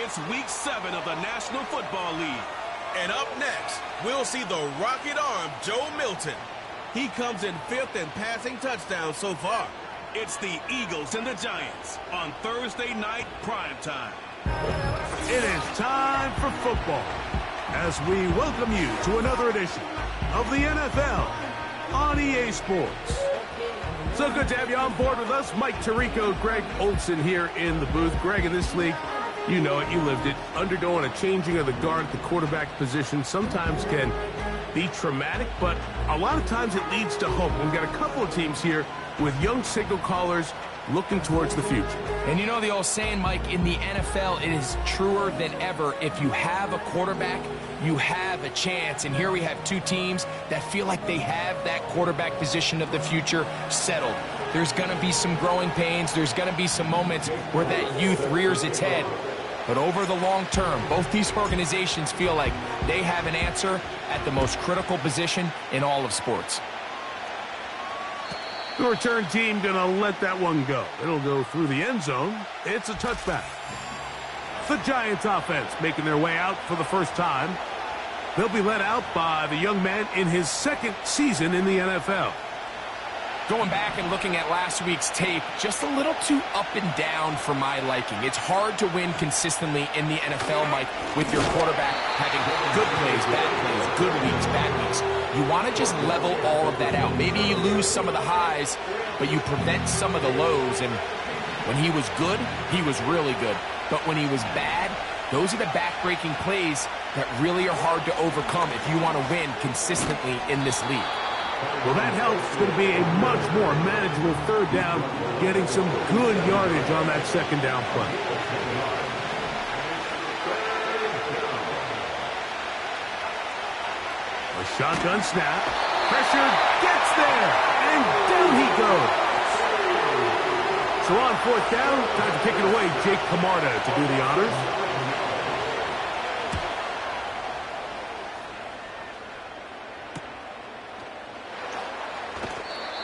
It's Week 7 of the National Football League. And up next, we'll see the rocket arm Joe Milton. He comes in 5th in passing touchdowns so far. It's the Eagles and the Giants on Thursday night primetime. It is time for football as we welcome you to another edition of the NFL on EA Sports. So good to have you on board with us. Mike Tirico, Greg Olson here in the booth. Greg, in this league, you know it, you lived it. Undergoing a changing of the guard at the quarterback position sometimes can be traumatic, but a lot of times it leads to hope. We've got a couple of teams here with young signal callers looking towards the future. And you know the old saying, Mike, in the NFL, it is truer than ever. If you have a quarterback, you have a chance. And here we have two teams that feel like they have that quarterback position of the future settled. There's going to be some growing pains. There's going to be some moments where that youth rears its head. But over the long term, both these organizations feel like they have an answer at the most critical position in all of sports. The return team going to let that one go. It'll go through the end zone. It's a touchback. The Giants offense making their way out for the first time. They'll be led out by the young man in his second season in the NFL. Going back and looking at last week's tape, just a little too up and down for my liking. It's hard to win consistently in the NFL, Mike, with your quarterback having good plays, bad plays, good weeks, bad weeks. You want to just level all of that out. Maybe you lose some of the highs, but you prevent some of the lows. And when he was good, he was really good. But when he was bad, those are the back-breaking plays that really are hard to overcome if you want to win consistently in this league. Well, that helps. It's going to be a much more manageable third down, getting some good yardage on that second down play. A shotgun snap. Pressure gets there, and down he goes. So on fourth down, time to kick it away. Jake Camarda to do the honors.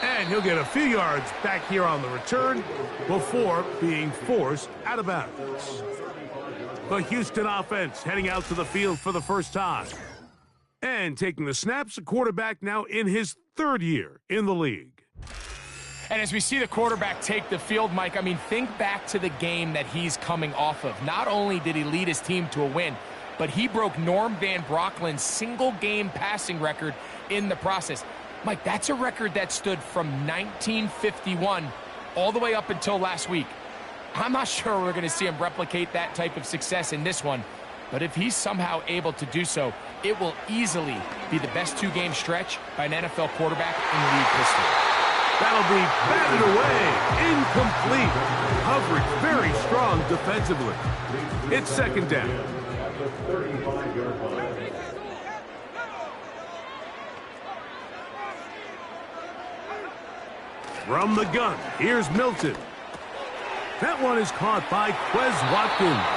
And he'll get a few yards back here on the return before being forced out of bounds. The Houston offense heading out to the field for the first time. And taking the snaps, a quarterback now in his third year in the league. And as we see the quarterback take the field, Mike, I mean, think back to the game that he's coming off of. Not only did he lead his team to a win, but he broke Norm Van Brocklin's single-game passing record in the process. Mike, that's a record that stood from 1951 all the way up until last week. I'm not sure we're going to see him replicate that type of success in this one, but if he's somehow able to do so, it will easily be the best two-game stretch by an NFL quarterback in league history. That'll be batted away, incomplete. Coverage very strong defensively. It's second down. From the gun, here's Milton. That one is caught by Quez Watkins.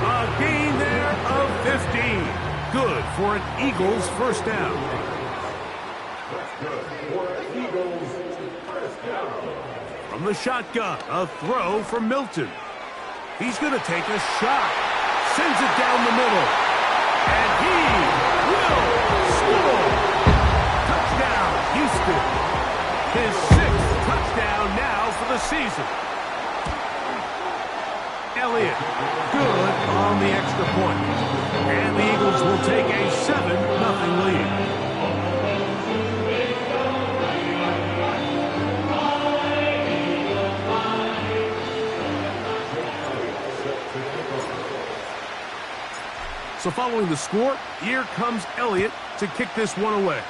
A gain there of 15. Good for an Eagles first down. From the shotgun, a throw from Milton. He's going to take a shot. Sends it down the middle. And he will score. Touchdown, Houston. His sixth touchdown now for the season. Elliott, good on the extra point. And the Eagles will take a 7-0 lead. So following the score, here comes Elliott to kick this one away.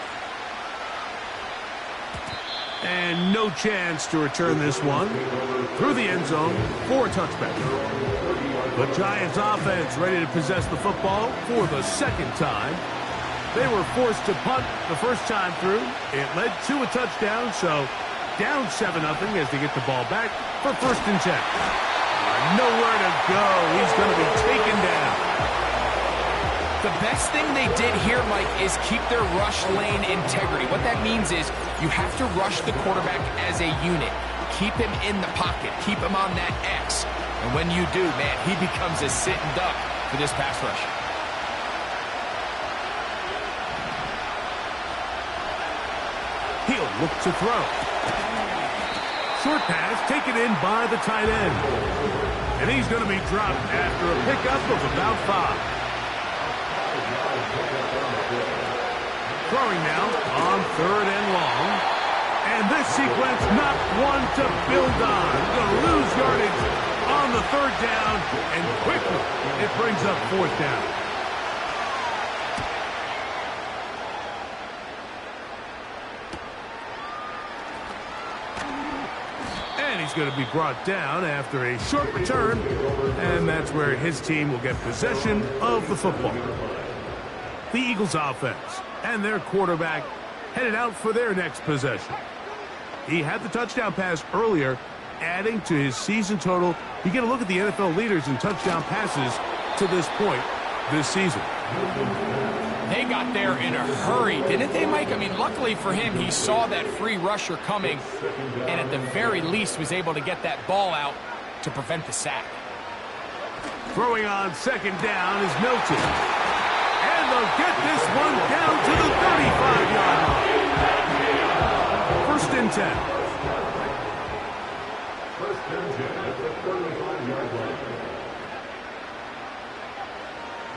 And no chance to return this one through the end zone for a touchback. The Giants offense ready to possess the football for the second time. They were forced to punt the first time through. It led to a touchdown, so down 7-0 as they get the ball back for 1st and 10. Nowhere to go. He's going to be taken down. The best thing they did here, Mike, is keep their rush lane integrity. What that means is you have to rush the quarterback as a unit. keep him in the pocket, keep him on that X. And when you do, man, he becomes a sitting duck for this pass rush. He'll look to throw. Short pass taken in by the tight end. And he's going to be dropped after a pickup of about 5. Throwing now on 3rd and long. And this sequence, not one to build on. Going to lose yardage on the 3rd down. And quickly, it brings up 4th down. And he's going to be brought down after a short return. And that's where his team will get possession of the football. The Eagles offense and their quarterback headed out for their next possession. He had the touchdown pass earlier, adding to his season total. You get a look at the NFL leaders in touchdown passes to this point this season. They got there in a hurry, didn't they, Mike? I mean, luckily for him, he saw that free rusher coming and at the very least was able to get that ball out to prevent the sack. Throwing on 2nd down is Milton. And they'll get this one down to the 35-yard line. 1st and 10.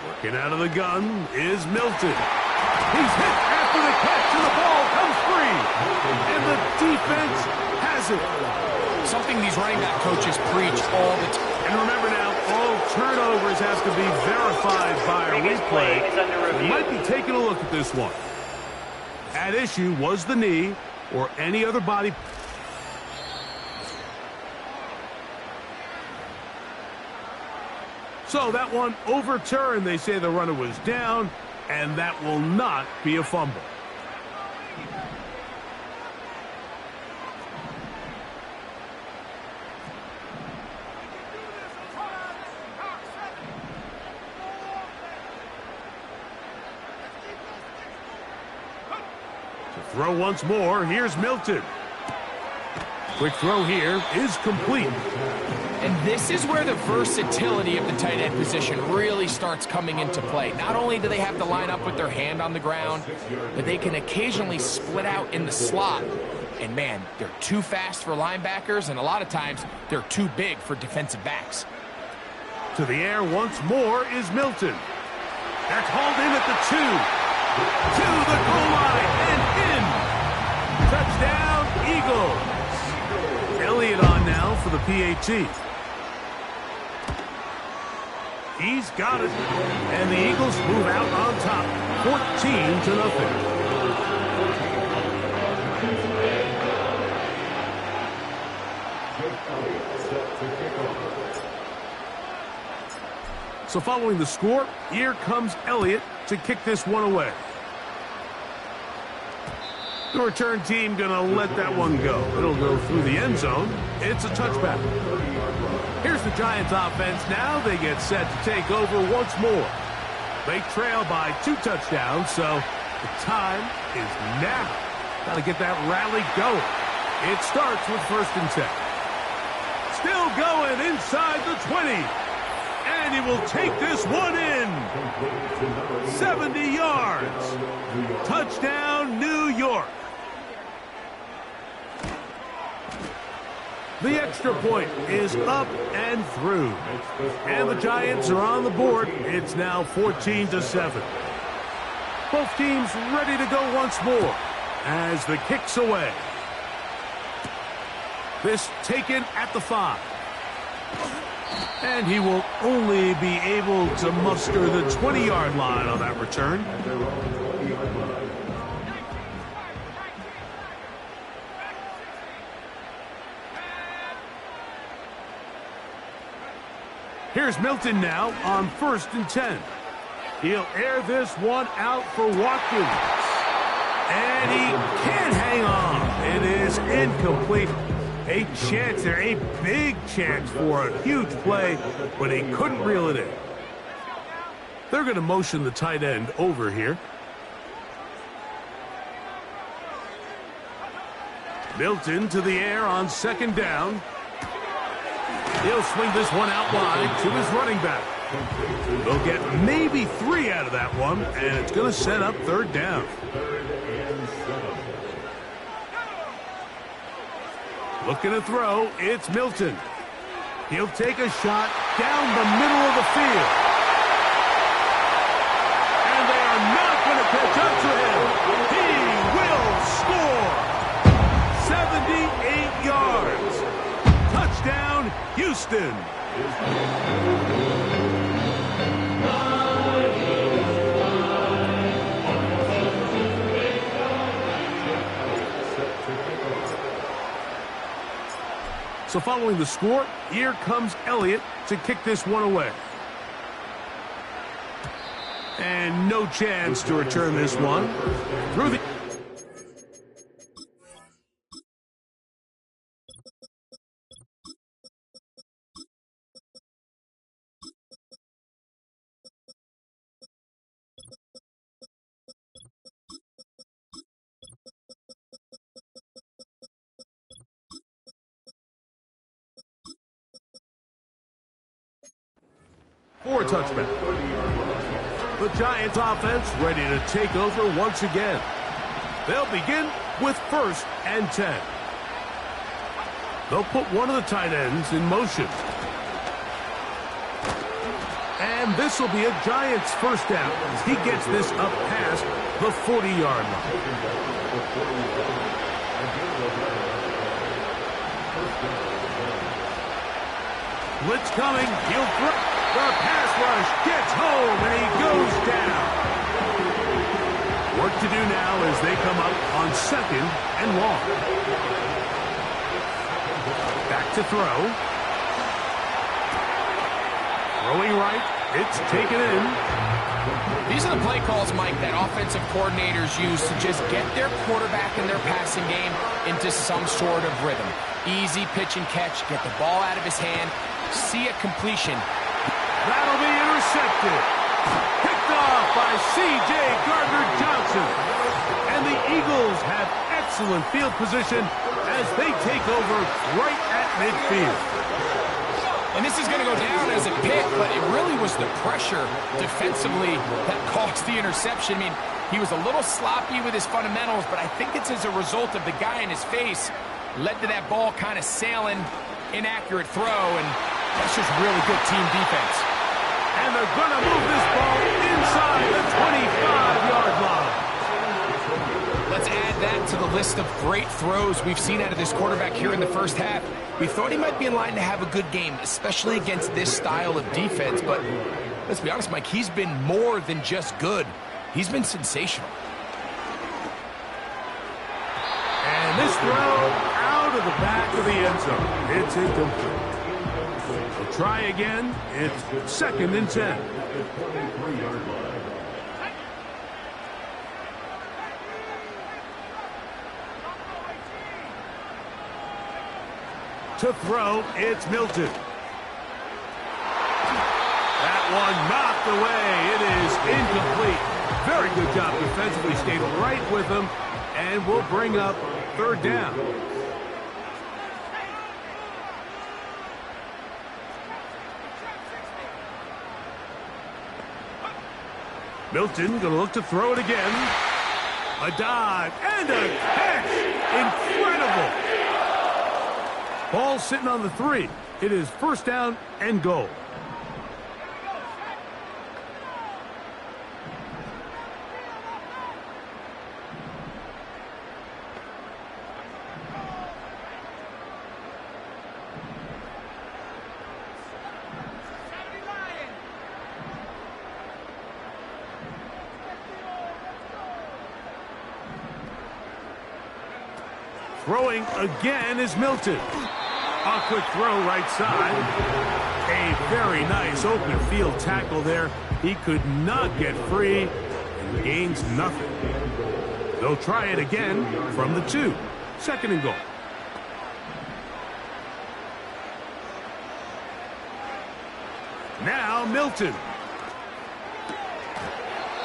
Working out of the gun is Milton. He's hit after the catch, and the ball comes free. And the defense has it. Something these running back coaches preach all the time. And remember now, all turnovers have to be verified by a replay. We might be taking a look at this one. At issue was the knee or any other body. So that one overturned. They say the runner was down, and that will not be a fumble. Throw once more. Here's Milton. Quick throw here is complete. And this is where the versatility of the tight end position really starts coming into play. Not only do they have to line up with their hand on the ground, but they can occasionally split out in the slot. And man, they're too fast for linebackers, and a lot of times they're too big for defensive backs. To the air once more is Milton. That's hauled in at the 2. To the goal line and in. Touchdown, Eagles. Elliott on now for the PAT. He's got it. And the Eagles move out on top, 14-0. So following the score, here comes Elliott to kick this one away. The return team going to let that one go. It'll go through the end zone. It's a touchback. Here's the Giants offense now. They get set to take over once more. They trail by 2 touchdowns, so the time is now. Got to get that rally going. It starts with 1st and 10. Still going inside the 20. And he will take this one in. 70 yards. Touchdown, New York. The extra point is up and through. And the Giants are on the board. It's now 14-7. Both teams ready to go once more as the kick's away. This taken at the 5. And he will only be able to muster the 20-yard line on that return. Here's Milton now on 1st and 10. He'll air this one out for Watkins. And he can't hang on. It is incomplete. A chance there, a big chance for a huge play, but he couldn't reel it in. They're going to motion the tight end over here. Milton to the air on second down. He'll swing this one out wide to his running back. They'll get maybe 3 out of that one, and it's going to set up third down. Looking to throw, it's Milton. He'll take a shot down the middle of the field. And they are not going to catch up to him. He will score. 78 yards. Touchdown, Houston. So following the score, here comes Elliott to kick this one away. And no chance to return this one. Through the... for a touchback. The Giants offense ready to take over once again. They'll begin with 1st and 10. They'll put one of the tight ends in motion. And this will be a Giants first down as he gets this up past the 40-yard line. Blitz coming. He'll throw. The pass rush gets home, and he goes down. Work to do now as they come up on 2nd and long. Back to throw. Throwing right. It's taken in. These are the play calls, Mike, that offensive coordinators use to just get their quarterback in their passing game into some sort of rhythm. Easy pitch and catch, get the ball out of his hand, see a completion. That'll be intercepted. Picked off by C.J. Gardner-Johnson. And the Eagles have excellent field position as they take over right at midfield. And this is going to go down as a pick, but it really was the pressure defensively that caused the interception. I mean, he was a little sloppy with his fundamentals, but I think it's as a result of the guy in his face led to that ball kind of sailing, inaccurate throw, and that's just really good team defense. And they're going to move this ball inside the 25-yard line. Let's add that to the list of great throws we've seen out of this quarterback here in the first half. We thought he might be in line to have a good game, especially against this style of defense. But let's be honest, Mike, he's been more than just good. He's been sensational. And this throw out of the back of the end zone. It's incomplete. We'll try again. It's 2nd and 10. To throw, it's Milton. That one knocked away. It is incomplete. Very good job defensively. Stayed right with him. And we'll bring up 3rd down. Milton going to look to throw it again. A dive and a catch. Incredible. Ball sitting on the 3. It is 1st down and goal. Throwing again is Milton. A quick throw right side. A very nice open field tackle there. He could not get free and gains nothing. They'll try it again from the 2. 2nd and goal. Now Milton.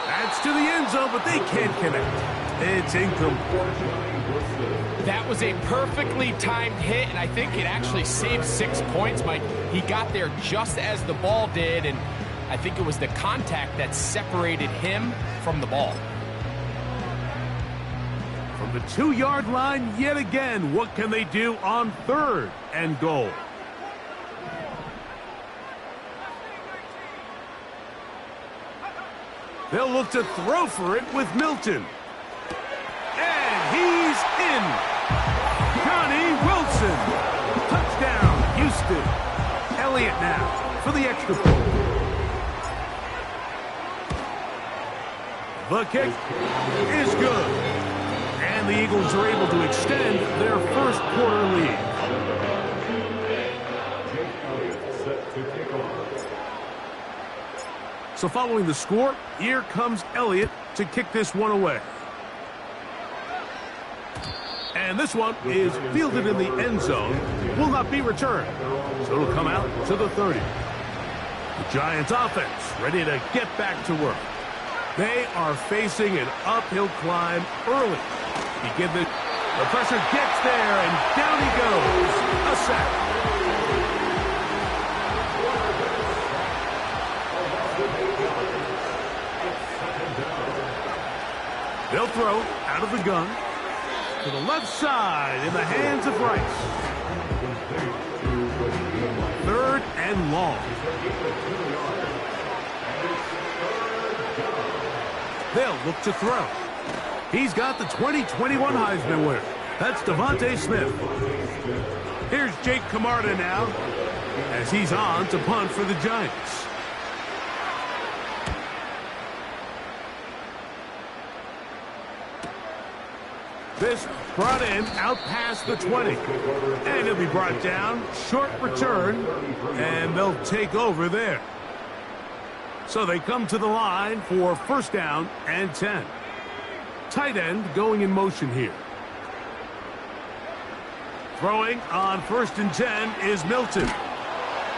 That's to the end zone, but they can't connect. It's incomplete. That was a perfectly timed hit, and I think it actually saved 6 points, Mike. He got there just as the ball did, and I think it was the contact that separated him from the ball. From the 2-yard line yet again, what can they do on 3rd and goal? They'll look to throw for it with Milton. And he's in. Johnny Wilson. Touchdown, Houston. Elliott now for the extra point. The kick is good. And the Eagles are able to extend their first quarter lead. So following the score, here comes Elliott to kick this one away. And this one is fielded in the end zone. Will not be returned. So it'll come out to the 30. The Giants offense ready to get back to work. They are facing an uphill climb early. The pressure gets there, and down he goes. A sack. They'll throw out of the gun to the left side in the hands of Rice. 3rd and long. They'll look to throw. He's got the 2021 Heisman winner. That's Devontae Smith. Here's Jake Camarda now as he's on to punt for the Giants. This brought in out past the 20. And he'll be brought down. Short return. And they'll take over there. So they come to the line for 1st down and 10. Tight end going in motion here. Throwing on 1st and 10 is Milton.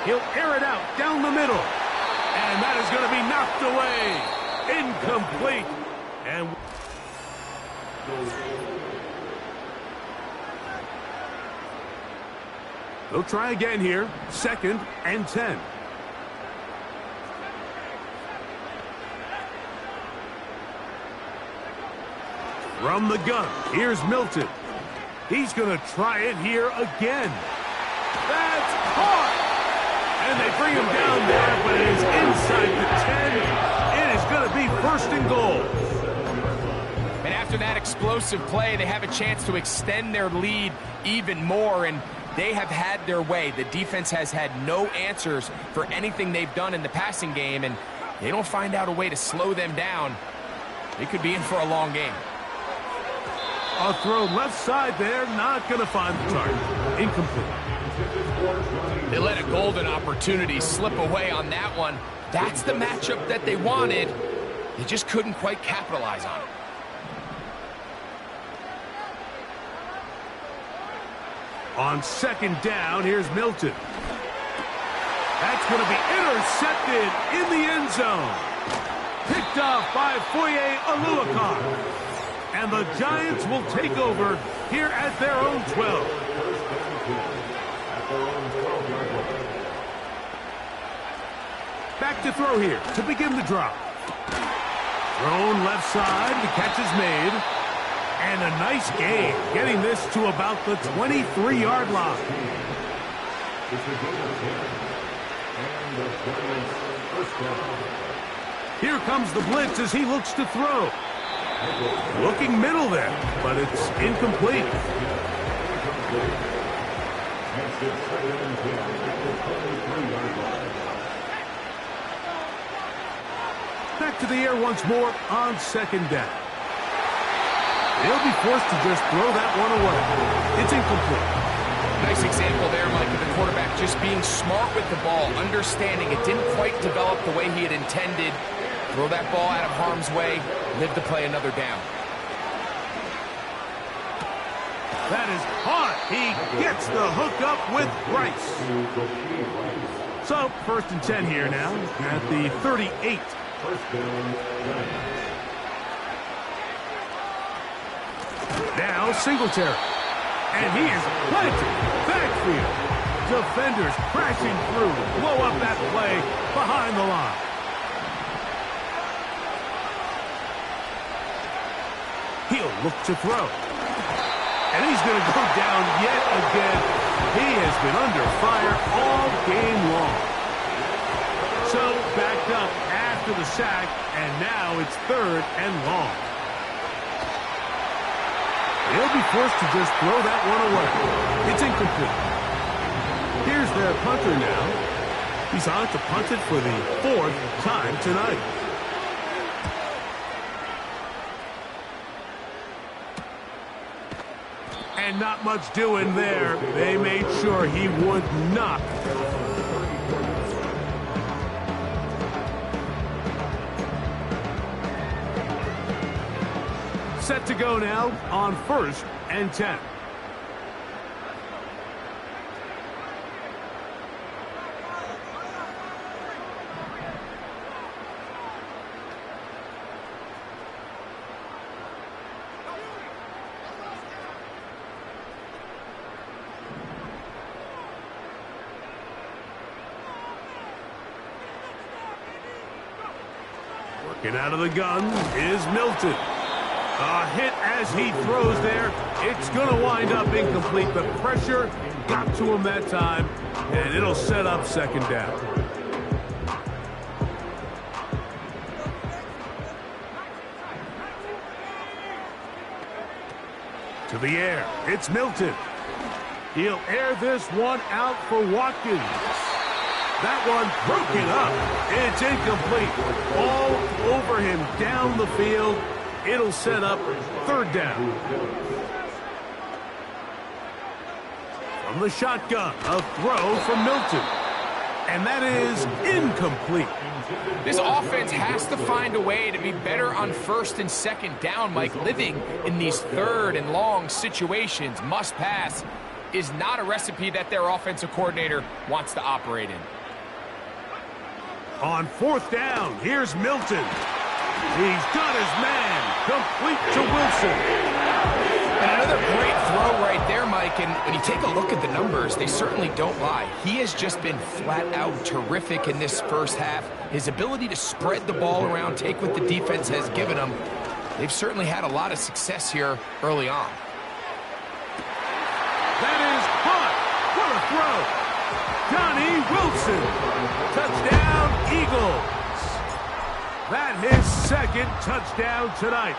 He'll air it out down the middle. And that is going to be knocked away. Incomplete. And they'll try again here. 2nd and 10. From the gun, here's Milton. He's going to try it here again. That's caught! And they bring him down there, but it is inside the 10. It is going to be 1st and goal. And after that explosive play, they have a chance to extend their lead even more, and they have had their way. The defense has had no answers for anything they've done in the passing game, and they don't find out a way to slow them down. They could be in for a long game. A throw left side there, not going to find the target. Incomplete. They let a golden opportunity slip away on that one. That's the matchup that they wanted. They just couldn't quite capitalize on it. On 2nd down, here's Milton. That's going to be intercepted in the end zone. Picked off by Foye Oluokun. And the Giants will take over here at their own 12. Back to throw here to begin the drop. Thrown left side, the catch is made. And a nice gain, getting this to about the 23-yard line. Here comes the blitz as he looks to throw. Looking middle there, but it's incomplete. Back to the air once more on 2nd down. He'll be forced to just throw that one away. It's incomplete. Nice example there, Mike, of the quarterback just being smart with the ball, understanding it didn't quite develop the way he had intended. Throw that ball out of harm's way, live to play another down. That is hot. He gets the hook up with Rice. So, 1st and 10 here now at the 38. Now Singletary. And he is planted backfield. Defenders crashing through. Blow up that play behind the line. He'll look to throw. And he's going to go down yet again. He has been under fire all game long. So backed up after the sack, and now it's 3rd and long. He'll be forced to just throw that one away. It's incomplete. Here's their punter now. He's on to punt it for the 4th time tonight. And not much doing there. They made sure he would not. Set to go now on 1st and 10. Working out of the gun is Milton. A hit as he throws there. It's going to wind up incomplete. The pressure got to him that time, and it'll set up 2nd down. To the air. It's Milton. He'll air this one out for Watkins. That one broken up. It's incomplete. All over him down the field. It'll set up 3rd down. From the shotgun, a throw from Milton. And that is incomplete. This offense has to find a way to be better on 1st and 2nd down, Mike. Living in these 3rd and long situations, must pass, is not a recipe that their offensive coordinator wants to operate in. On 4th down, here's Milton. He's got his man. Complete to Wilson. And another great throw right there, Mike. And when you take a look at the numbers, they certainly don't lie. He has just been flat out terrific in this 1st half. His ability to spread the ball around, take what the defense has given him. They've certainly had a lot of success here early on. That is hot. What a throw. Johnny Wilson. Touchdown, Eagles. That his 2nd touchdown tonight.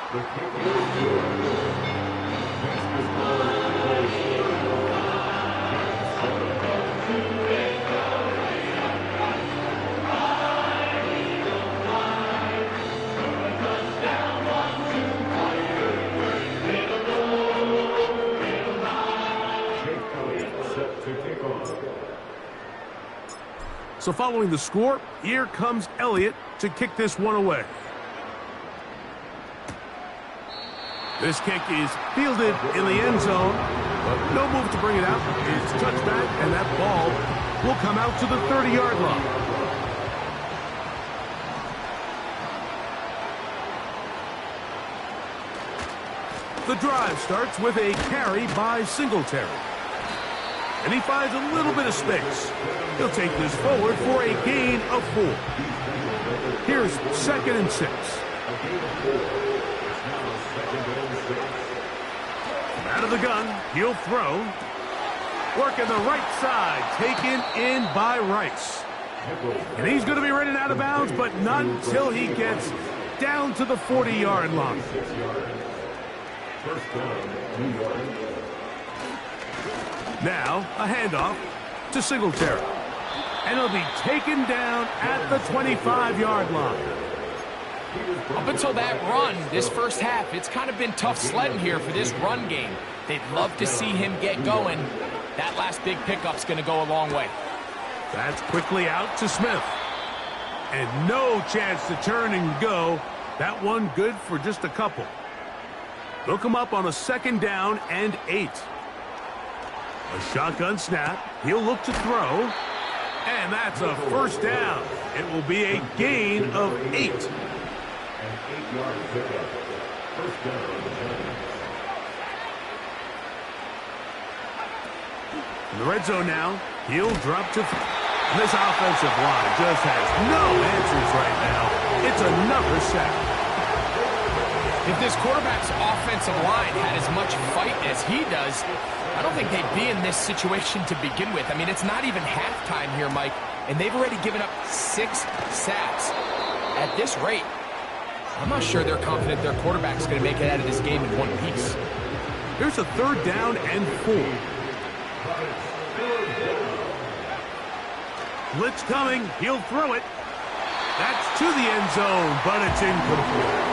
So following the score, here comes Elliott to kick this one away. This kick is fielded in the end zone, but no move to bring it out. It's touchback, and that ball will come out to the 30-yard line. The drive starts with a carry by Singletary. And he finds a little bit of space. He'll take this forward for a gain of 4. Here's 2nd and 6. Out of the gun, he'll throw. Working the right side, taken in by Rice. And he's going to be running out of bounds, but not until he gets down to the 40-yard line. First down, New York. Now, a handoff to Singletary. And he'll be taken down at the 25-yard line. Up until that run, this 1st half, it's kind of been tough sledding here for this run game. They'd love to see him get going. That last big pickup's going to go a long way. That's quickly out to Smith. And no chance to turn and go. That one good for just a couple. They'll come up on a 2nd down and 8. A shotgun snap. He'll look to throw. And that's a 1st down. It will be a gain of 8. An 8-yard pickup. First down. In the red zone now, he'll drop to... This offensive line just has no answers right now. It's another sack. If this quarterback's offensive line had as much fight as he does, I don't think they'd be in this situation to begin with. I mean, it's not even halftime here, Mike, and they've already given up 6 sacks. At this rate, I'm not sure they're confident their quarterback's going to make it out of this game in one piece. Here's a 3rd down and 4. Blitz coming. He'll throw it. That's to the end zone, but it's incomplete.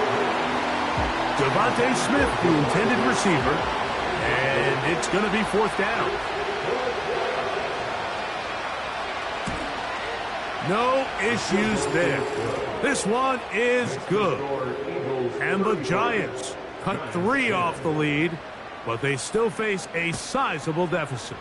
Devontae Smith, the intended receiver, and it's going to be 4th down. No issues there. This one is good. And the Giants cut 3 off the lead, but they still face a sizable deficit.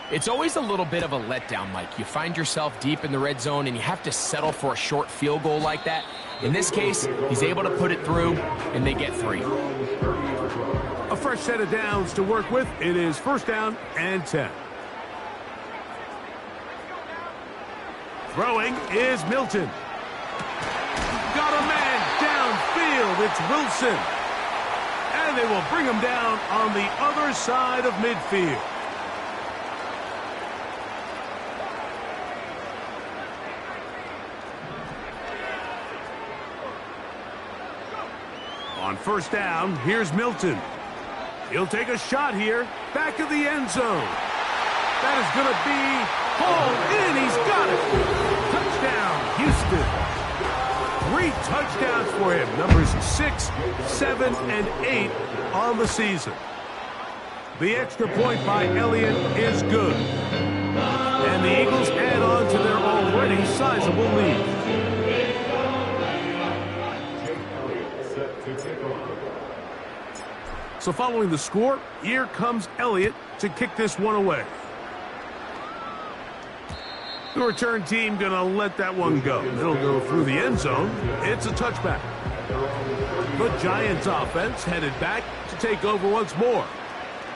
It's always a little bit of a letdown, Mike. You find yourself deep in the red zone, and you have to settle for a short field goal like that. In this case, he's able to put it through, and they get 3. A fresh set of downs to work with. It is 1st down and 10. Throwing is Milton. Got a man downfield. It's Wilson. And they will bring him down on the other side of midfield. On 1st down, here's Milton. He'll take a shot here, back of the end zone. That is going to be hauled in. He's got it. Touchdown, Houston. 3 touchdowns for him. Numbers 6, 7, and 8 on the season. The extra point by Elliott is good. And the Eagles add on to their already sizable lead. So following the score, here comes Elliott to kick this one away. The return team going to let that one go. It'll go through the end zone. It's a touchback. The Giants offense headed back to take over once more.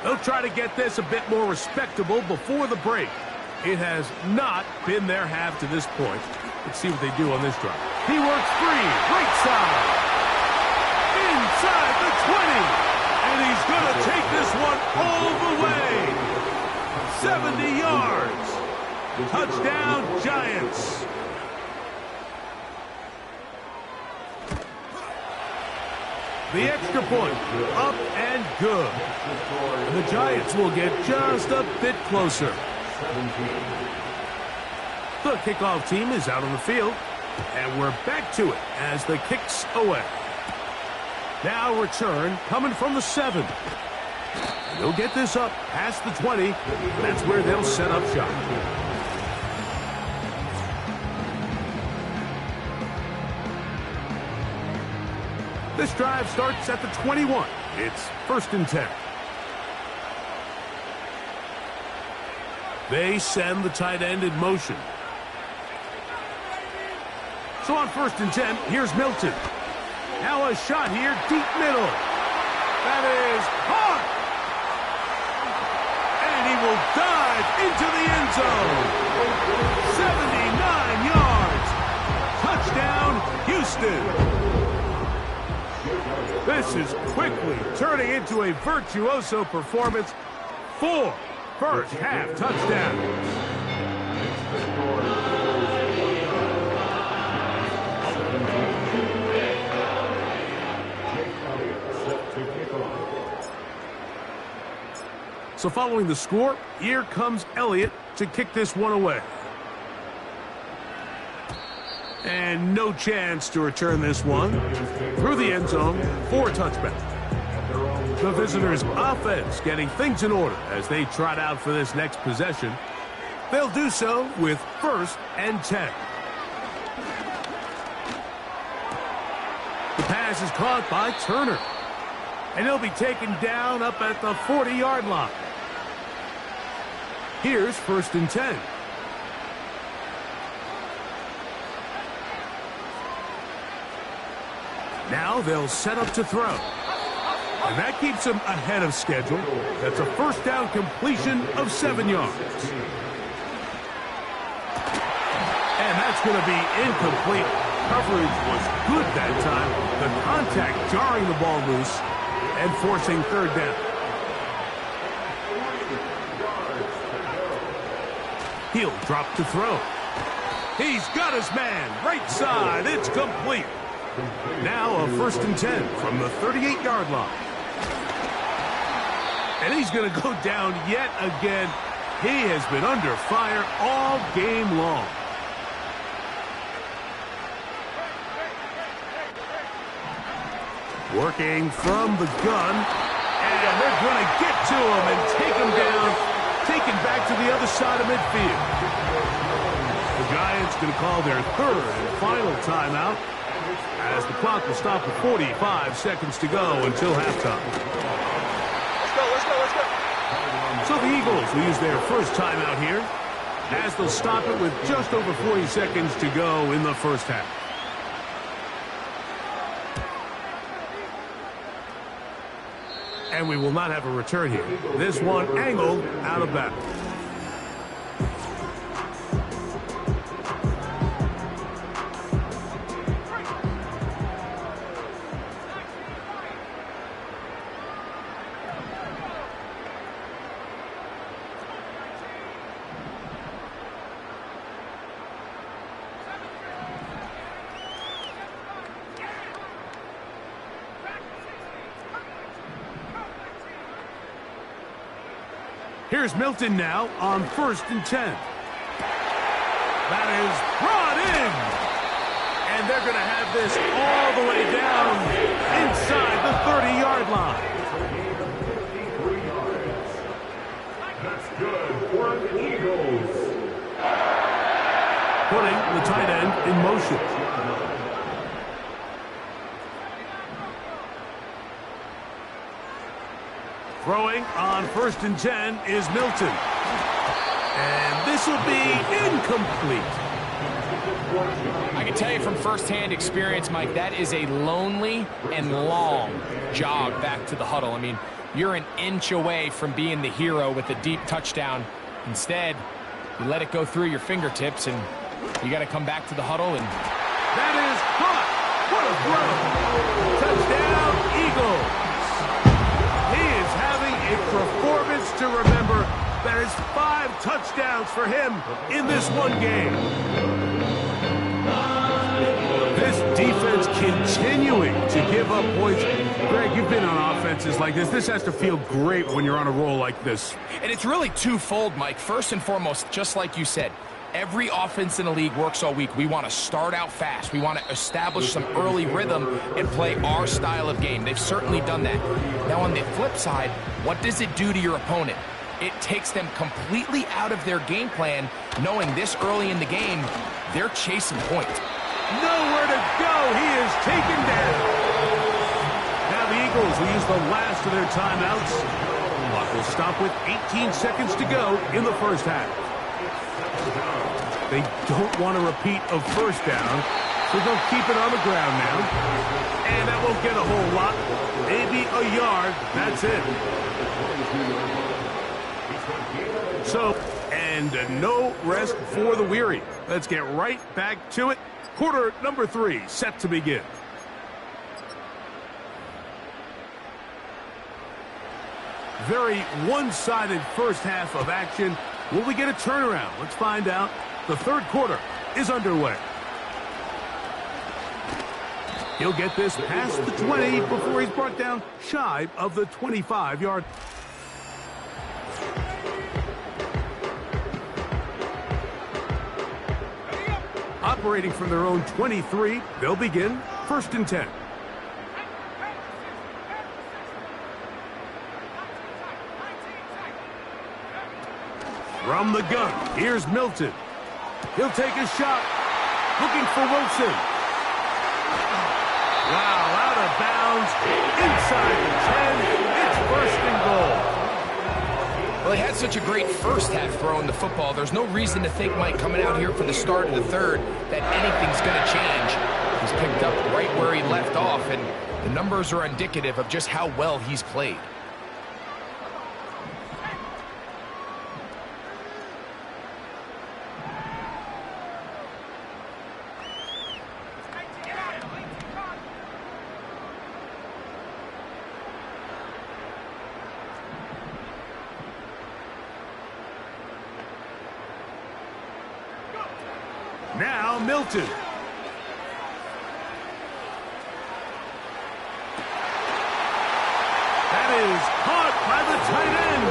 They'll try to get this a bit more respectable before the break. It has not been their half to this point. Let's see what they do on this drive. He works free, right side, inside the 20. And he's going to take this one all the way. 70 yards. Touchdown, Giants. The extra point, up and good. And the Giants will get just a bit closer. The kickoff team is out on the field, and we're back to it as the kick's away. Now return coming from the 7. They'll get this up past the 20. That's where they'll set up shop. This drive starts at the 21. It's 1st and 10. They send the tight end in motion. So on 1st and 10, here's Milton. Now a shot here, deep middle. That is hard. And he will dive into the end zone. 79 yards. Touchdown, Houston. This is quickly turning into a virtuoso performance. 4 first-half touchdowns. So following the score, here comes Elliott to kick this one away. And no chance to return this one. Through the end zone for a touchback. The visitors' offense getting things in order as they trot out for this next possession. They'll do so with 1st and 10. The pass is caught by Turner. And he'll be taken down up at the 40-yard line. Here's 1st and 10. Now they'll set up to throw. And that keeps him ahead of schedule. That's a first down completion of 7 yards. And that's going to be incomplete. Coverage was good that time. The contact jarring the ball loose and forcing third down. He'll drop to throw. He's got his man. Right side. It's complete. Now a 1st and 10 from the 38-yard line. And he's going to go down yet again. He has been under fire all game long. Working from the gun. And they're going to get to him and take him down. Taken back to the other side of midfield. The Giants going to call their 3rd and final timeout as the clock will stop with 45 seconds to go until halftime. Let's go. So the Eagles will use their first timeout here as they'll stop it with just over 40 seconds to go in the first half. And we will not have a return here. This one angled out of bounds. Here's Milton now on 1st and 10. That is brought in. And they're going to have this all the way down inside the 30-yard line. That's good for the Eagles. Putting the tight end in motion. Throwing on 1st and 10 is Milton. And this will be incomplete. I can tell you from firsthand experience, Mike, that is a lonely and long jog back to the huddle. I mean, you're an inch away from being the hero with a deep touchdown. Instead, you let it go through your fingertips, and you got to come back to the huddle. And that is caught. What a throw. Touchdown, Eagles. He is having a performance to remember. That is 5 touchdowns for him in this one game. This defense continuing to give up points. Greg, you've been on offenses like this. This has to feel great when you're on a roll like this. And it's really twofold, Mike. First and foremost, just like you said, every offense in the league works all week. We want to start out fast. We want to establish some early rhythm and play our style of game. They've certainly done that. Now, on the flip side, what does it do to your opponent? It takes them completely out of their game plan, knowing this early in the game, they're chasing points. Nowhere to go. He is taken down. Now the Eagles will use the last of their timeouts. Clock will stop with 18 seconds to go in the first half. They don't want a repeat of first down, so they'll keep it on the ground now. And that won't get a whole lot. Maybe a yard. That's it. So, and no rest for the weary. Let's get right back to it. Quarter number 3 set to begin. Very one-sided first half of action. Will we get a turnaround? Let's find out. The third quarter is underway. He'll get this past the 20 before he's brought down shy of the 25-yard. Operating from their own 23, they'll begin 1st and 10. From the gun, here's Milton. He'll take a shot, looking for Wilson. Wow, out of bounds, inside the 10, it's 1st and goal. Well, he had such a great first half throwing the football. There's no reason to think, Mike, coming out here for the start of the third, that anything's going to change. He's picked up right where he left off, and the numbers are indicative of just how well he's played. Now Milton. That is caught by the tight end.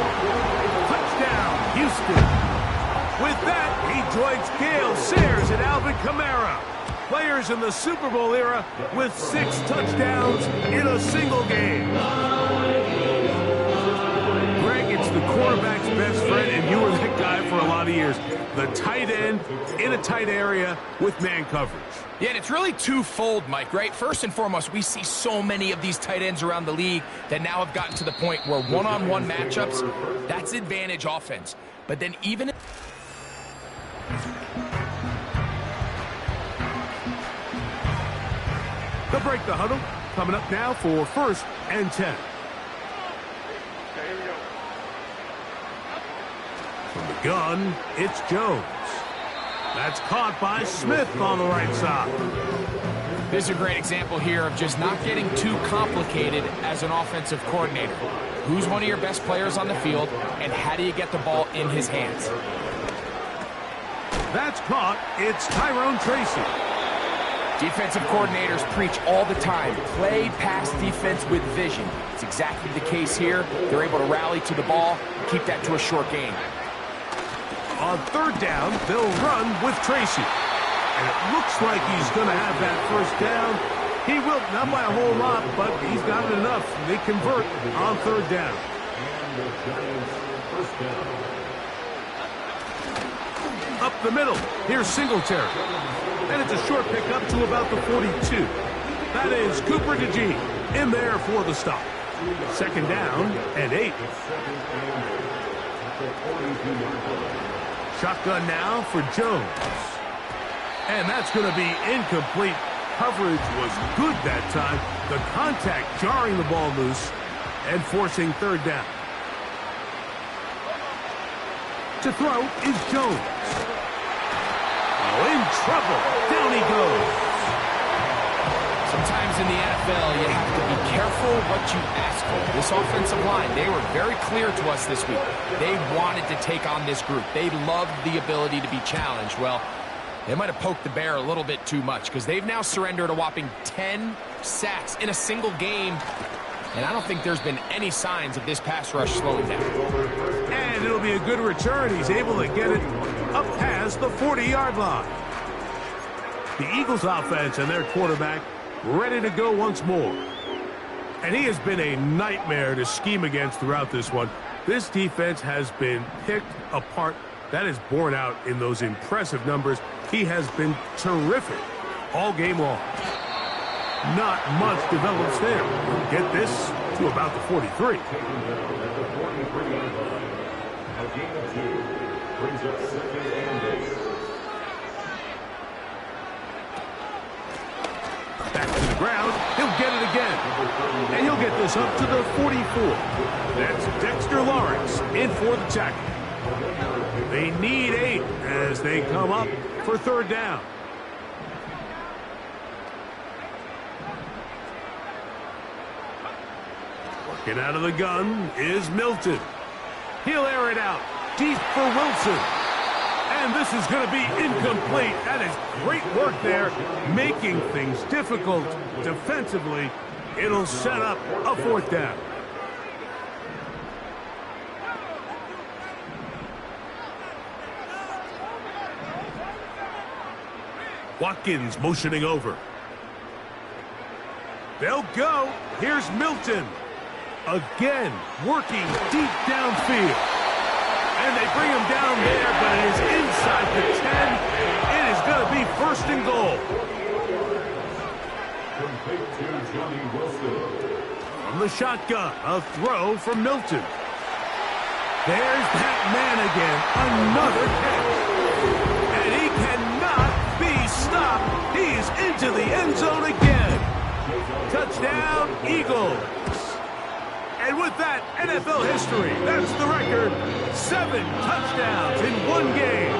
Touchdown, Houston. With that, he joins Gale Sayers and Alvin Kamara, players in the Super Bowl era with 6 touchdowns in a single game. Greg, it's the quarterback's best friend, and you were that guy for a lot of years. The tight end in a tight area with man coverage. Yeah, and it's really twofold, Mike, right? First and foremost, we see so many of these tight ends around the league that now have gotten to the point where one-on-one matchups, that's advantage offense. But then even... They'll break the huddle. Coming up now for 1st and 10. From the gun, it's Jones. That's caught by Smith on the right side. This is a great example here of just not getting too complicated as an offensive coordinator. Who's one of your best players on the field, and how do you get the ball in his hands? That's caught. It's Tyrone Tracy. Defensive coordinators preach all the time, play pass defense with vision. It's exactly the case here. They're able to rally to the ball and keep that to a short game. On 3rd down, they'll run with Tracy. And it looks like he's going to have that 1st down. He will, not by a whole lot, but he's got it enough. They convert on 3rd down. Up the middle, here's Singletary. And it's a short pickup to about the 42. That is Cooper DeJean in there for the stop. 2nd down and 8. Shotgun now for Jones. And that's going to be incomplete. Coverage was good that time. The contact jarring the ball loose and forcing 3rd down. To throw is Jones. Oh, in trouble. Down he goes. Sometimes in the NFL, you have to be careful what you ask for. This offensive line, they were very clear to us this week. They wanted to take on this group. They loved the ability to be challenged. Well, they might have poked the bear a little bit too much because they've now surrendered a whopping 10 sacks in a single game. And I don't think there's been any signs of this pass rush slowing down. And it'll be a good return. He's able to get it up past the 40-yard line. The Eagles offense and their quarterback ready to go once more. And he has been a nightmare to scheme against throughout this one. This defense has been picked apart. That is borne out in those impressive numbers. He has been terrific all game long. Not much develops there. Get this to about the 43. Back to the ground. He'll get it again. And he'll get this up to the 44. That's Dexter Lawrence in for the tackle. They need 8 as they come up for 3rd down. Working out of the gun is Milton. He'll air it out deep for Wilson. And this is going to be incomplete. That is great work there, making things difficult defensively. It'll set up a 4th down. Watkins motioning over. They'll go. Here's Milton. Again, working deep downfield. And they bring him down there, but it is inside the 10. It is going to be 1st and goal. From the shotgun, a throw from Milton. There's that man again. Another catch. And he cannot be stopped. He's into the end zone again. Touchdown, Eagles. And with that, NFL history, that's the record. 7 touchdowns in one game.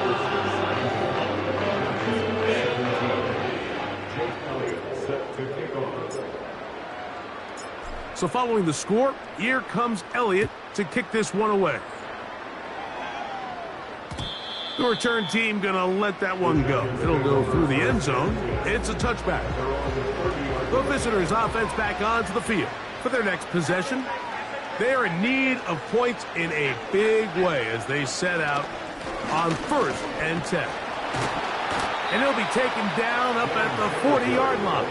So following the score, here comes Elliott to kick this one away. The return team going to let that one go. It'll go through the end zone. It's a touchback. The visitors' offense back onto the field for their next possession. They are in need of points in a big way as they set out on 1st and 10. And he'll be taken down up at the 40-yard line.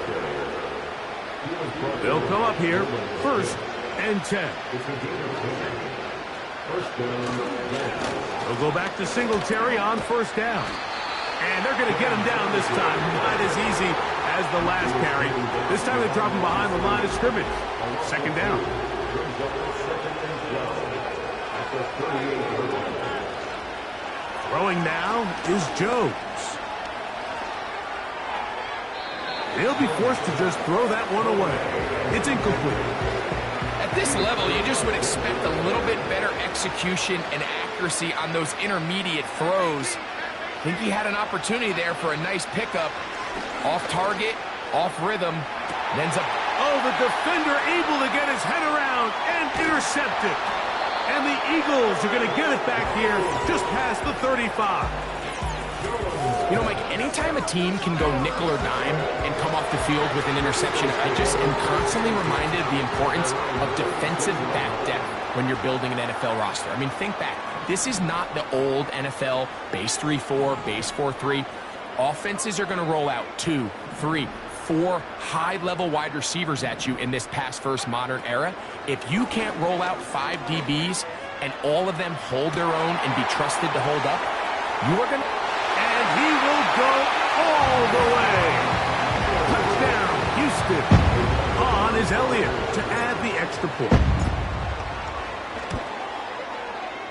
They'll come up here, 1st and 10. They'll go back to Singletary on 1st down. And they're going to get him down this time. Not as easy as the last carry. This time they drop him behind the line of scrimmage. 2nd down. Throwing now is Jones. He'll be forced to just throw that one away. It's incomplete. At this level, you just would expect a little bit better execution and accuracy on those intermediate throws. I think he had an opportunity there for a nice pickup. Off target, off rhythm, and ends up... Oh, the defender able to get his head around and intercept it. And the Eagles are going to get it back here just past the 35. You know, Mike, anytime a team can go nickel or dime and come off the field with an interception, I just am constantly reminded of the importance of defensive back depth when you're building an NFL roster. I mean, think back. This is not the old NFL base 3-4, base 4-3. Offenses are going to roll out 2, 3, 4 high-level wide receivers at you in this pass-first modern era. If you can't roll out 5 DBs and all of them hold their own and be trusted to hold up, you are going to... And he will go all the way. Touchdown, Houston. On is Elliott to add the extra point.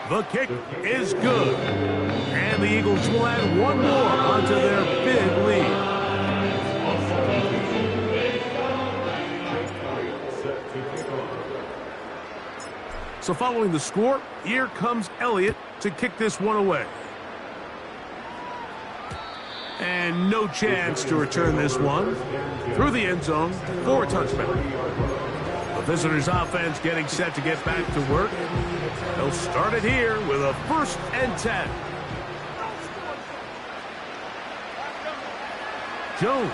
The kick is good. And the Eagles will add one more onto their big lead. So following the score, here comes Elliott to kick this one away. And no chance to return this one through the end zone for a touchback. The visitors' offense getting set to get back to work. They'll start it here with a 1st and 10. Jones.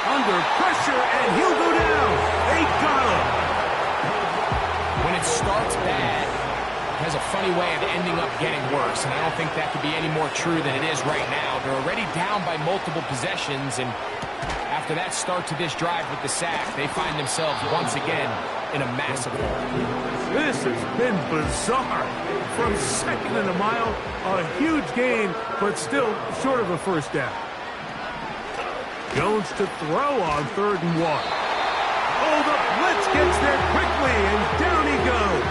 Under pressure, and he'll go down. They got him. When it starts bad, it has a funny way of ending up getting worse, and I don't think that could be any more true than it is right now. They're already down by multiple possessions, and after that start to this drive with the sack, they find themselves once again in a massive hole. This has been bizarre. From 2nd and a mile, a huge gain, but still short of a 1st down. Jones to throw on 3rd and 1. Oh, the blitz gets there quickly, and down he goes.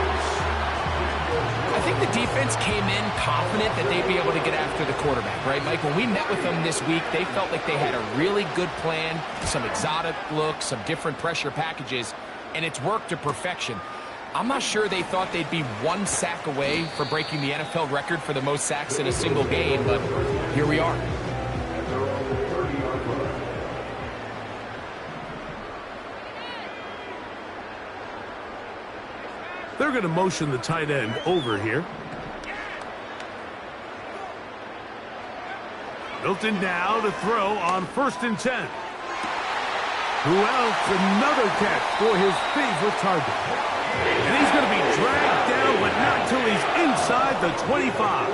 I think the defense came in confident that they'd be able to get after the quarterback, right, Mike? When we met with them this week, they felt like they had a really good plan, some exotic looks, some different pressure packages, and it's worked to perfection. I'm not sure they thought they'd be 1 sack away for breaking the NFL record for the most sacks in a single game, but here we are. They're going to motion the tight end over here. Milton now to throw on 1st and 10. Who else? Another catch for his favorite target. And he's going to be dragged down, but not until he's inside the 25.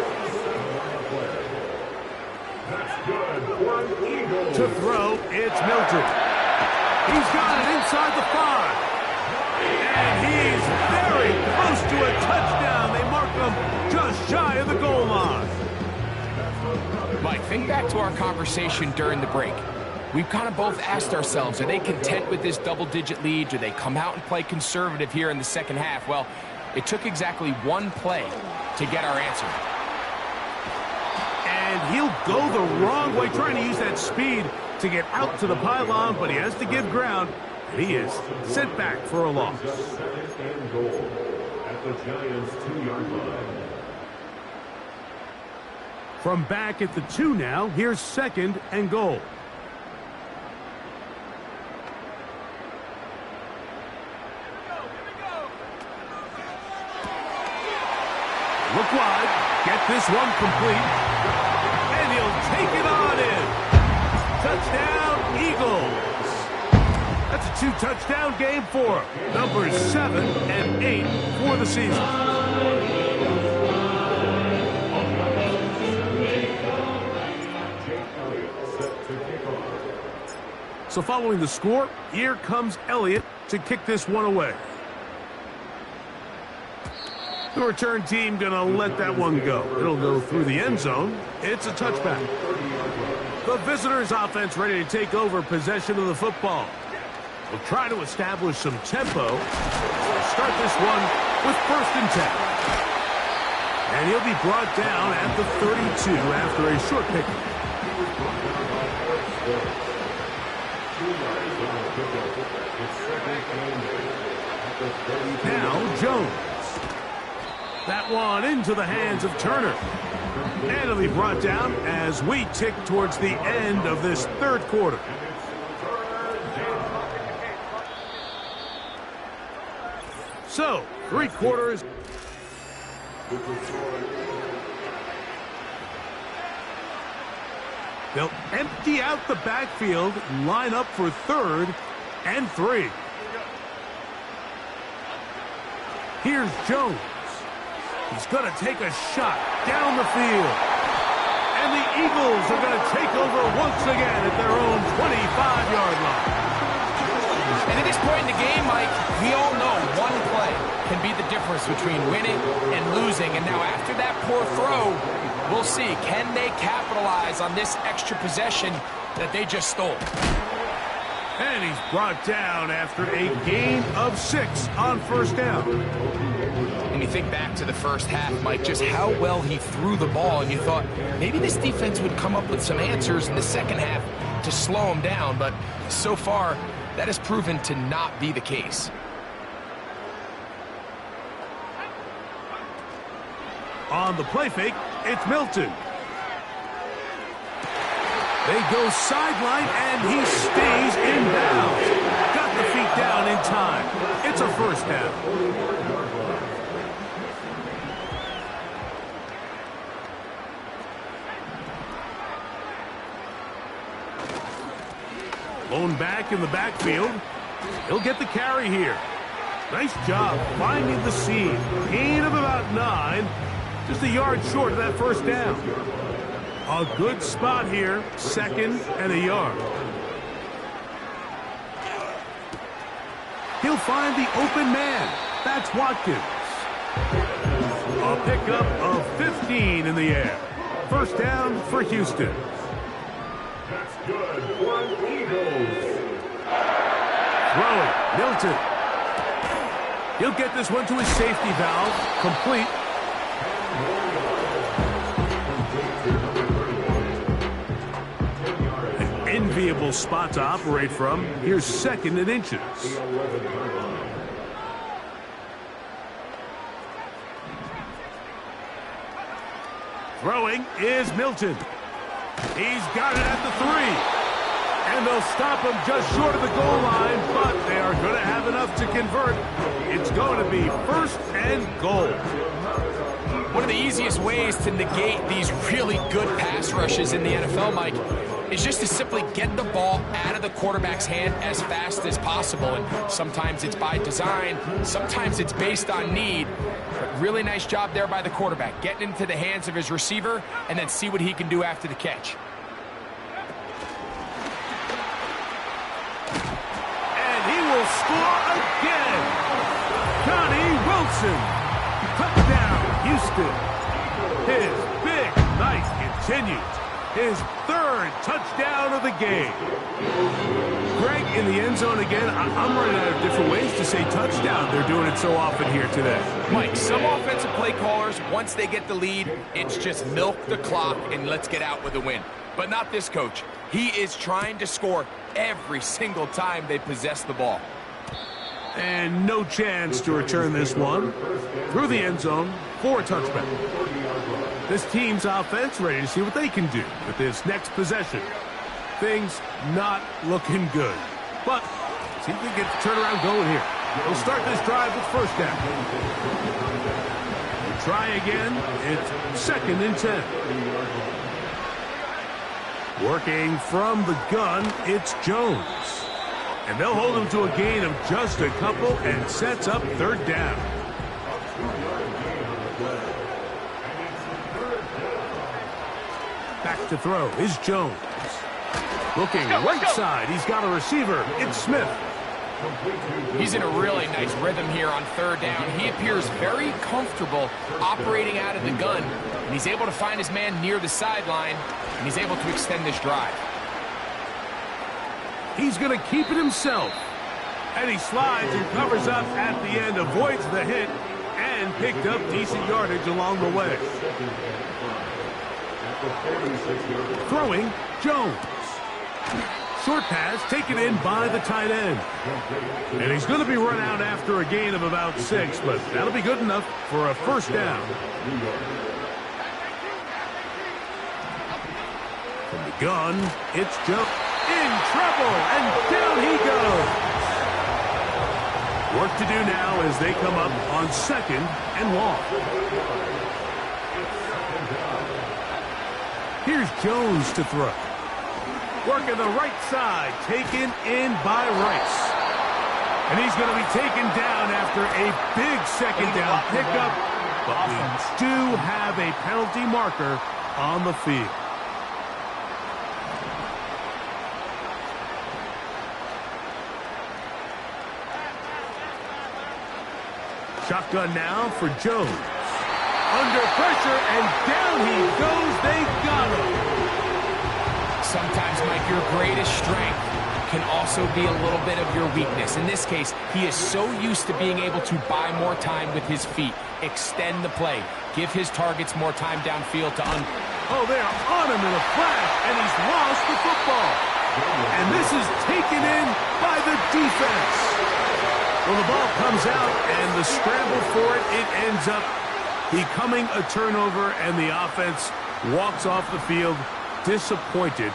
To throw, it's Milton. He's got it inside the 5. And he's very close to a touchdown. They mark him just shy of the goal line. Mike, think back to our conversation during the break. We've kind of both asked ourselves, are they content with this double-digit lead? Do they come out and play conservative here in the second half? Well, it took exactly 1 play to get our answer. And he'll go the wrong way, trying to use that speed to get out to the pylon, but he has to give ground, and he is sent back for a loss. Second and goal at the Giants' 2-yard line. From back at the 2 now, here's 2nd and goal. Look wide, get this one complete, and he'll take it on in. Touchdown, Eagles. That's a 2-touchdown game for him. Numbers 7 and 8 for the season. So following the score, here comes Elliott to kick this one away. The return team going to let that one go. It'll go through the end zone. It's a touchback. The visitors' offense ready to take over possession of the football. We'll try to establish some tempo. We'll start this one with 1st and 10. And he'll be brought down at the 32 after a short pickup. Now Jones. That one into the hands of Turner. And it'll be brought down as we tick towards the end of this 3rd quarter. So, 3 quarters. They'll empty out the backfield, line up for 3rd and 3. Here's Jones. He's going to take a shot down the field. And the Eagles are going to take over once again at their own 25-yard line. And at this point in the game, Mike, we all know one play can be the difference between winning and losing. And now after that poor throw, we'll see. Can they capitalize on this extra possession that they just stole? And he's brought down after a gain of 6 on 1st down. And you think back to the first half, Mike, just how well he threw the ball, and you thought maybe this defense would come up with some answers in the second half to slow him down, but so far that has proven to not be the case. On the play fake, it's Milton. They go sideline, and he stays in bounds. Got the feet down in time. It's a 1st down. Blown back in the backfield. He'll get the carry here. Nice job finding the seam. Gain of about 9. Just a yard short of that 1st down. A good spot here. 2nd and a yard. He'll find the open man. That's Watkins. A pickup of 15 in the air. 1st down for Houston. That's good for the Eagles. Throwing, Milton. He'll get this one to his safety valve. Complete. An enviable spot to operate from. Here's 2nd and inches. Throwing is Milton. He's got it at the 3. And they'll stop him just short of the goal line, but they are going to have enough to convert. It's going to be 1st and goal. One of the easiest ways to negate these really good pass rushes in the NFL, Mike, is just to simply get the ball out of the quarterback's hand as fast as possible. And sometimes it's by design, sometimes it's based on need. But really nice job there by the quarterback, getting into the hands of his receiver and then see what he can do after the catch. And he will score again. Johnny Wilson. Touchdown, Houston. His big night continues. his third touchdown of the game. Greg, in the end zone again, I'm running out of different ways to say touchdown. They're doing it so often here today. Mike, some offensive play callers, once they get the lead, it's just milk the clock and let's get out with a win. But not this coach. He is trying to score every single time they possess the ball. And no chance to return this one through the end zone for a touchback. This team's offense ready to see what they can do with this next possession. Things not looking good. But see if they get the turnaround going here. They'll start this drive with first down. Try again. It's 2nd and 10. Working from the gun, it's Jones. And they'll hold him to a gain of just a couple and sets up 3rd down. Back to throw is Jones. Looking right side, he's got a receiver. It's Smith. He's in a really nice rhythm here on 3rd down. He appears very comfortable operating out of the gun, and he's able to find his man near the sideline, and he's able to extend this drive. He's going to keep it himself. And he slides and covers up at the end, avoids the hit, and picked up decent yardage along the way. Throwing, Jones. Short pass taken in by the tight end. And he's going to be run out after a gain of about 6, but that'll be good enough for a 1st down. From the gun, it's Jones. In trouble, and down he goes. Work to do now as they come up on 2nd and long. Here's Jones to throw. Working the right side, taken in by Rice. And he's going to be taken down after a big 2nd down pickup. But we do have a penalty marker on the field. Shotgun now for Jones. Under pressure, and down he goes. They got him. Sometimes, Mike, your greatest strength can also be a little bit of your weakness. In this case, he is so used to being able to buy more time with his feet, extend the play, give his targets more time downfield to Oh, they're on him in a flash, and he's lost the football. And this is taken in by the defense. Well, the ball comes out, and the scramble for it, it ends up becoming a turnover, and the offense walks off the field disappointed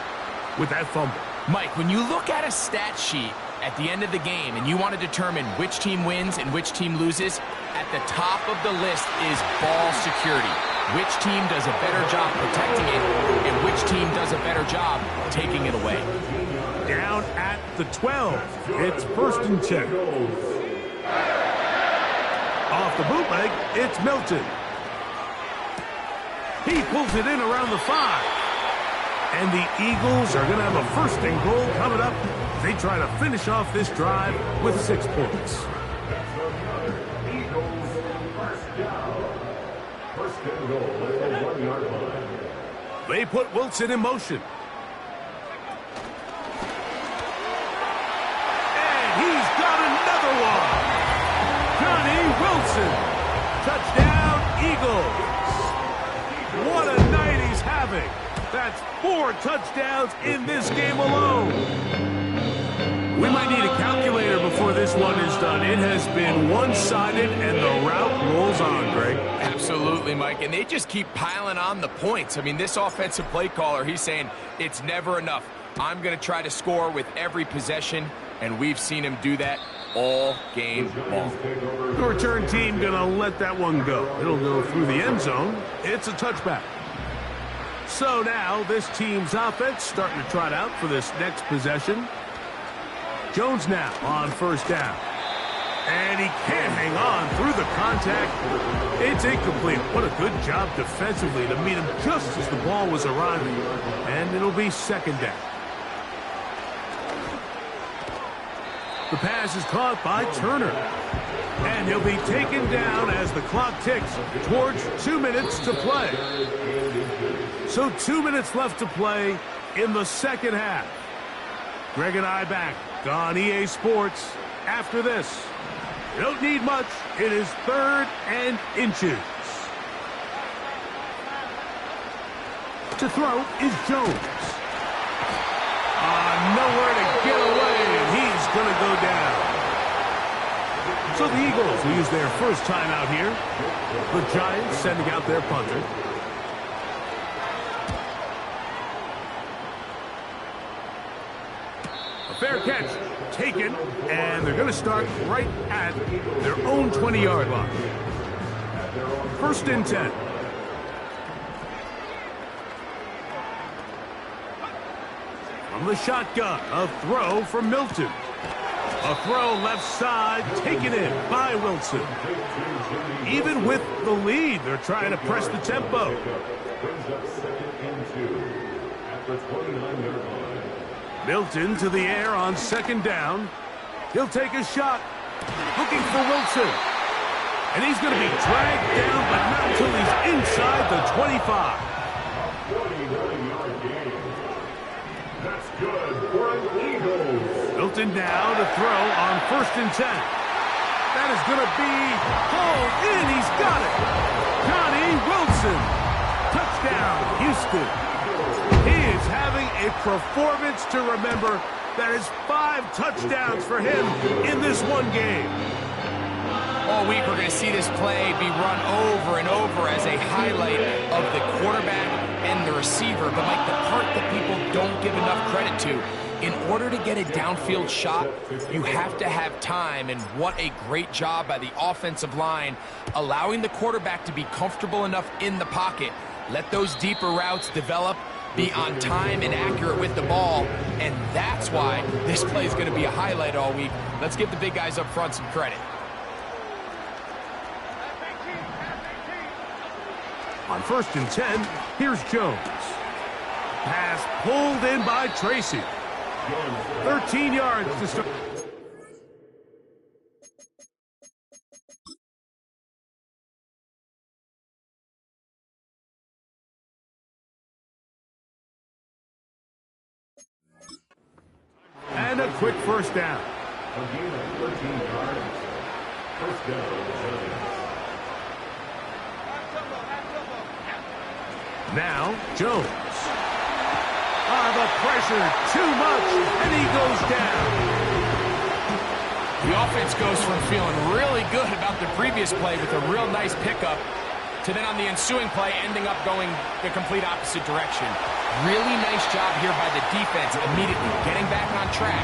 with that fumble. Mike, when you look at a stat sheet at the end of the game and you want to determine which team wins and which team loses, at the top of the list is ball security. Which team does a better job protecting it, and which team does a better job taking it away. Down at the 12. It's 1st and 10. Off the bootleg, it's Milton. He pulls it in around the 5. And the Eagles are going to have a 1st and goal coming up. They try to finish off this drive with 6 points. Eagles 1st down. 1st and goal at the 1-yard line. They put Wilson in motion. And he's got another one. Johnny Wilson. Touchdown, Eagles. What a night he's having. That's 4 touchdowns in this game alone. We might need a calculator before this one is done. It has been one-sided, and the route rolls on, Greg. Absolutely, Mike, and they just keep piling on the points. I mean, this offensive play caller, he's saying it's never enough. I'm going to try to score with every possession, and we've seen him do that all game long. The return team going to let that one go. It'll go through the end zone. It's a touchback. So now this team's offense starting to trot out for this next possession. Jones now on 1st down. And he can't hang on through the contact. It's incomplete. What a good job defensively to meet him just as the ball was arriving. And it'll be 2nd down. The pass is caught by Turner. And he'll be taken down as the clock ticks towards 2 minutes to play. So 2 minutes left to play in the second half. Greg and I back on EA Sports after this. You don't need much. It is 3rd and inches. To throw is Jones. Nowhere to get away, and he's going to go down. So the Eagles will use their first timeout here. The Giants sending out their punter. A fair catch taken, and they're going to start right at their own 20-yard line. 1st and 10. From the shotgun, a throw from Milton. A throw left side, taken in by Wilson. Even with the lead, they're trying to press the tempo. Milton to the air on 2nd down. He'll take a shot, looking for Wilson. And he's going to be dragged down, but not until he's inside the 25. That's good for an Eagles. Milton now to throw on 1st and 10. That is going to be hauled in. He's got it. Johnny Wilson. Touchdown, Houston. He is having a performance to remember. That is 5 touchdowns for him in this one game. All week we're going to see this play be run over and over as a highlight of the quarterback and the receiver. But like the part that people don't give enough credit to, in order to get a downfield shot, you have to have time. And what a great job by the offensive line, allowing the quarterback to be comfortable enough in the pocket. Let those deeper routes develop, be on time and accurate with the ball. And that's why this play is going to be a highlight all week. Let's give the big guys up front some credit. On 1st and 10, here's Jones. Pass pulled in by Tracy. 13 yards to start. And a quick 1st down. A gain of 13 yards. 1st down. Now, Jones. The pressure, too much, and he goes down. The offense goes from feeling really good about the previous play with a real nice pickup to then on the ensuing play ending up going the complete opposite direction. Really nice job here by the defense, immediately getting back on track.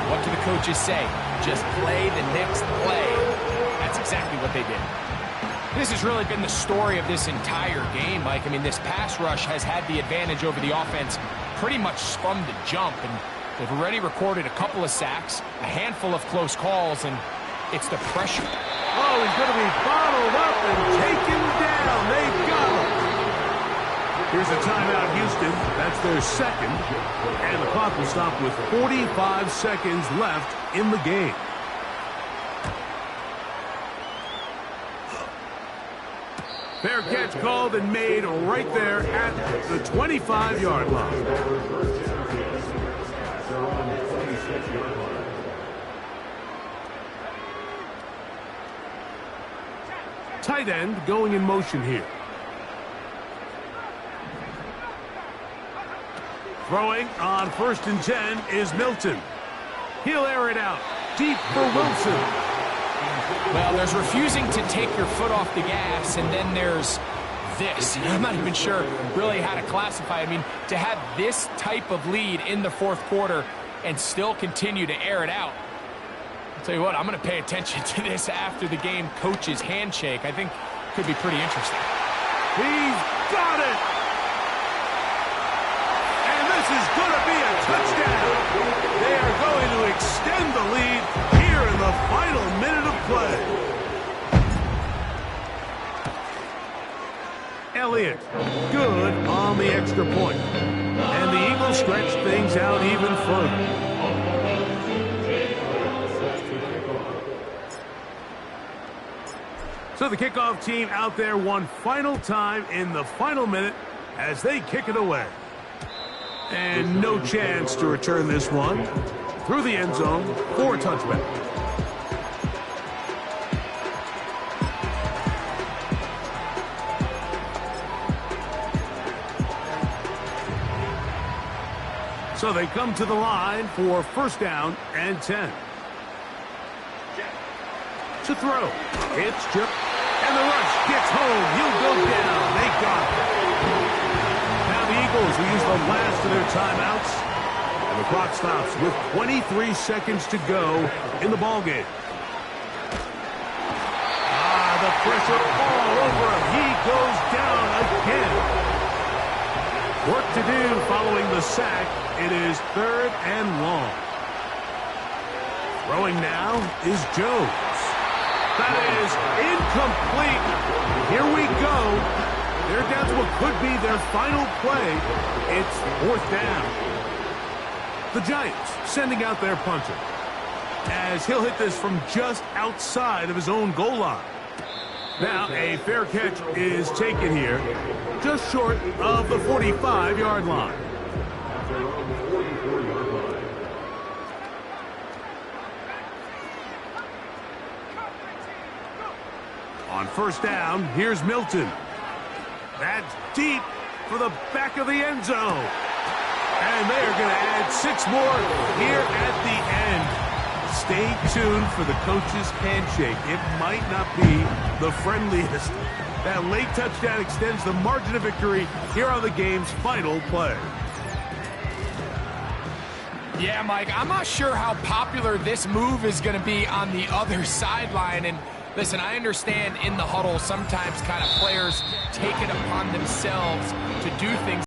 What do the coaches say? Just play the next play. That's exactly what they did. This has really been the story of this entire game, Mike. I mean, this pass rush has had the advantage over the offense pretty much from the jump, and they've already recorded a couple of sacks, a handful of close calls, and it's the pressure. Oh, he's going to be bottled up and taken down. They've got him. Here's a timeout, Houston. That's their 2nd, and the clock will stop with 45 seconds left in the game. Fair catch called and made right there at the 25-yard line. Tight end going in motion here. Throwing on 1st and 10 is Milton. He'll air it out deep for Wilson. Well, there's refusing to take your foot off the gas, and then there's this. I'm not even sure really how to classify it. I mean, to have this type of lead in the 4th quarter and still continue to air it out. I'll tell you what, I'm going to pay attention to this after the game coach's handshake. I think it could be pretty interesting. He's got it! And this is going to be a touchdown. They are going to extend the lead here in the final minute of play. Elliott, good on the extra point. And the Eagles stretch things out even further. So the kickoff team out there one final time in the final minute as they kick it away. And no chance to return this one through the end zone for a touchback. So they come to the line for first down and 10. To throw. It's just... And the rush gets home. He'll go down. They got it. Now the Eagles will use the last of their timeouts. And the clock stops with 23 seconds to go in the ballgame. The pressure all over him. He goes down again. Work to do following the sack. It is 3rd and long. Throwing now is Jones. That is incomplete. Here we go. They're down to what could be their final play. It's 4th down. The Giants sending out their punter, as he'll hit this from just outside of his own goal line. Now a fair catch is taken here, just short of the 45-yard line. On first down, here's Milton. That's deep for the back of the end zone. And they're going to add 6 more here at the end. Stay tuned for the coach's handshake. It might not be the friendliest. That late touchdown extends the margin of victory here on the game's final play. Yeah, Mike, I'm not sure how popular this move is going to be on the other sideline. And listen, I understand in the huddle sometimes kind of players take it upon themselves to do things